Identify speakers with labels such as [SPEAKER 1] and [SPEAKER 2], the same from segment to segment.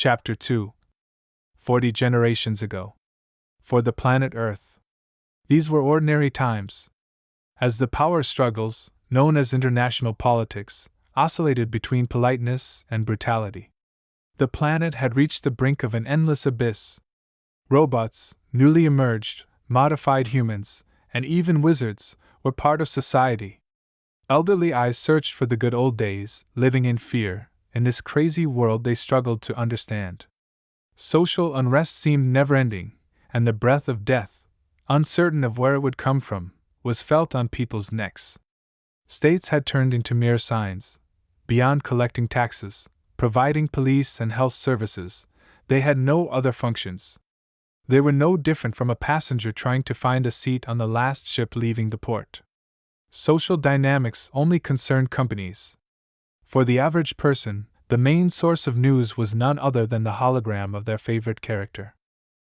[SPEAKER 1] Chapter 2. 40 generations ago. For the planet Earth. These were ordinary times. As the power struggles, known as international politics, oscillated between politeness and brutality. The planet had reached the brink of an endless abyss. Robots, newly emerged, modified humans, and even wizards, were part of society. Elderly eyes searched for the good old days, living in fear, in this crazy world they struggled to understand. Social unrest seemed never-ending, and the breath of death, uncertain of where it would come from, was felt on people's necks. States had turned into mere signs. Beyond collecting taxes, providing police and health services, they had no other functions. They were no different from a passenger trying to find a seat on the last ship leaving the port. Social dynamics only concerned companies. For the average person, the main source of news was none other than the hologram of their favorite character.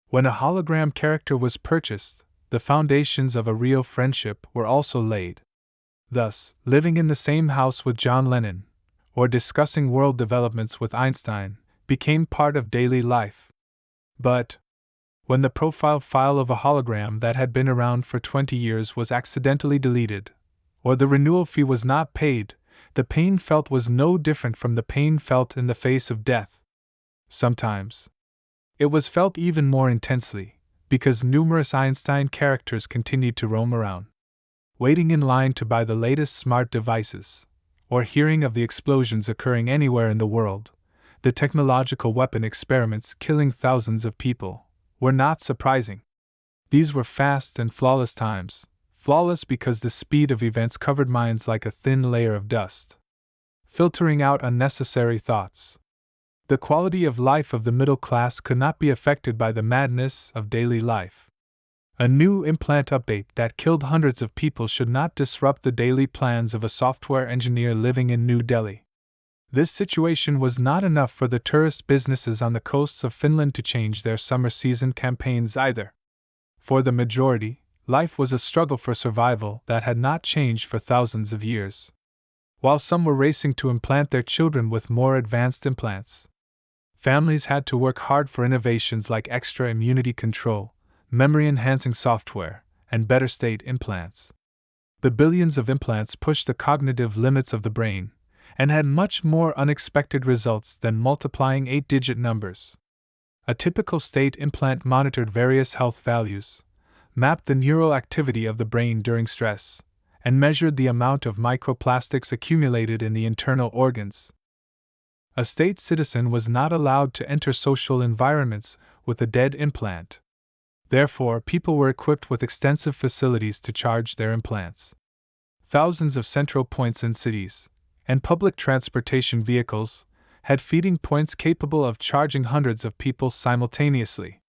[SPEAKER 1] When a hologram character was purchased, the foundations of a real friendship were also laid. Thus, living in the same house with John Lennon, or discussing world developments with Einstein, became part of daily life. But when the profile file of a hologram that had been around for 20 years was accidentally deleted, or the renewal fee was not paid, the pain felt was no different from the pain felt in the face of death. Sometimes it was felt even more intensely, because numerous Einstein characters continued to roam around, waiting in line to buy the latest smart devices, or hearing of the explosions occurring anywhere in the world. The technological weapon experiments killing thousands of people were not surprising. These were fast and flawless times, flawless because the speed of events covered minds like a thin layer of dust, filtering out unnecessary thoughts. The quality of life of the middle class could not be affected by the madness of daily life. A new implant update that killed hundreds of people should not disrupt the daily plans of a software engineer living in New Delhi. This situation was not enough for the tourist businesses on the coasts of Finland to change their summer season campaigns either. For the majority, life was a struggle for survival that had not changed for thousands of years. While some were racing to implant their children with more advanced implants, families had to work hard for innovations like extra immunity control, memory-enhancing software, and better state implants. The billions of implants pushed the cognitive limits of the brain, and had much more unexpected results than multiplying 8-digit numbers. A typical state implant monitored various health values, mapped the neural activity of the brain during stress, and measured the amount of microplastics accumulated in the internal organs. A state citizen was not allowed to enter social environments with a dead implant. Therefore, people were equipped with extensive facilities to charge their implants. Thousands of central points in cities, and public transportation vehicles, had feeding points capable of charging hundreds of people simultaneously.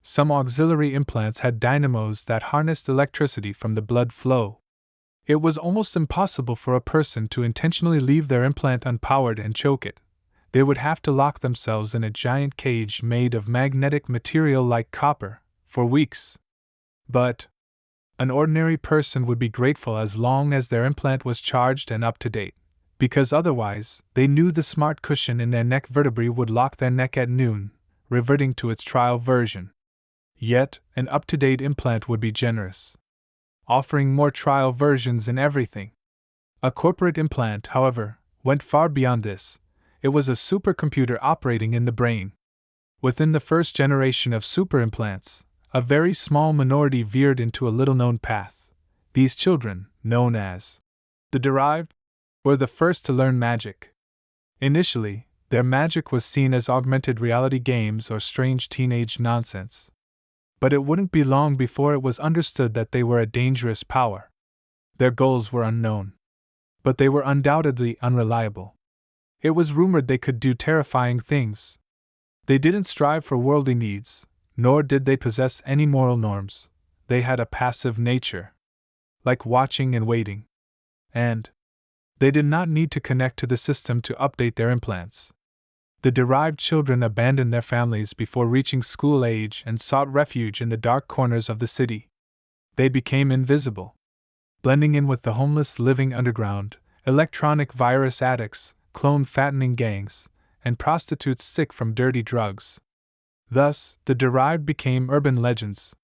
[SPEAKER 1] Some auxiliary implants had dynamos that harnessed electricity from the blood flow. It was almost impossible for a person to intentionally leave their implant unpowered and choke it. They would have to lock themselves in a giant cage made of magnetic material like copper for weeks. But an ordinary person would be grateful as long as their implant was charged and up to date, because otherwise, they knew the smart cushion in their neck vertebrae would lock their neck at noon, reverting to its trial version. Yet, an up-to-date implant would be generous, offering more trial versions in everything. A corporate implant, however, went far beyond this. It was a supercomputer operating in the brain. Within the first generation of superimplants, a very small minority veered into a little-known path. These children, known as the derived, were the first to learn magic. Initially, their magic was seen as augmented reality games or strange teenage nonsense. But it wouldn't be long before it was understood that they were a dangerous power. Their goals were unknown, but they were undoubtedly unreliable. It was rumored they could do terrifying things. They didn't strive for worldly needs, nor did they possess any moral norms. They had a passive nature, like watching and waiting. And they did not need to connect to the system to update their implants. The derived children abandoned their families before reaching school age and sought refuge in the dark corners of the city. They became invisible, blending in with the homeless living underground, electronic virus addicts, clone fattening gangs, and prostitutes sick from dirty drugs. Thus, the derived became urban legends,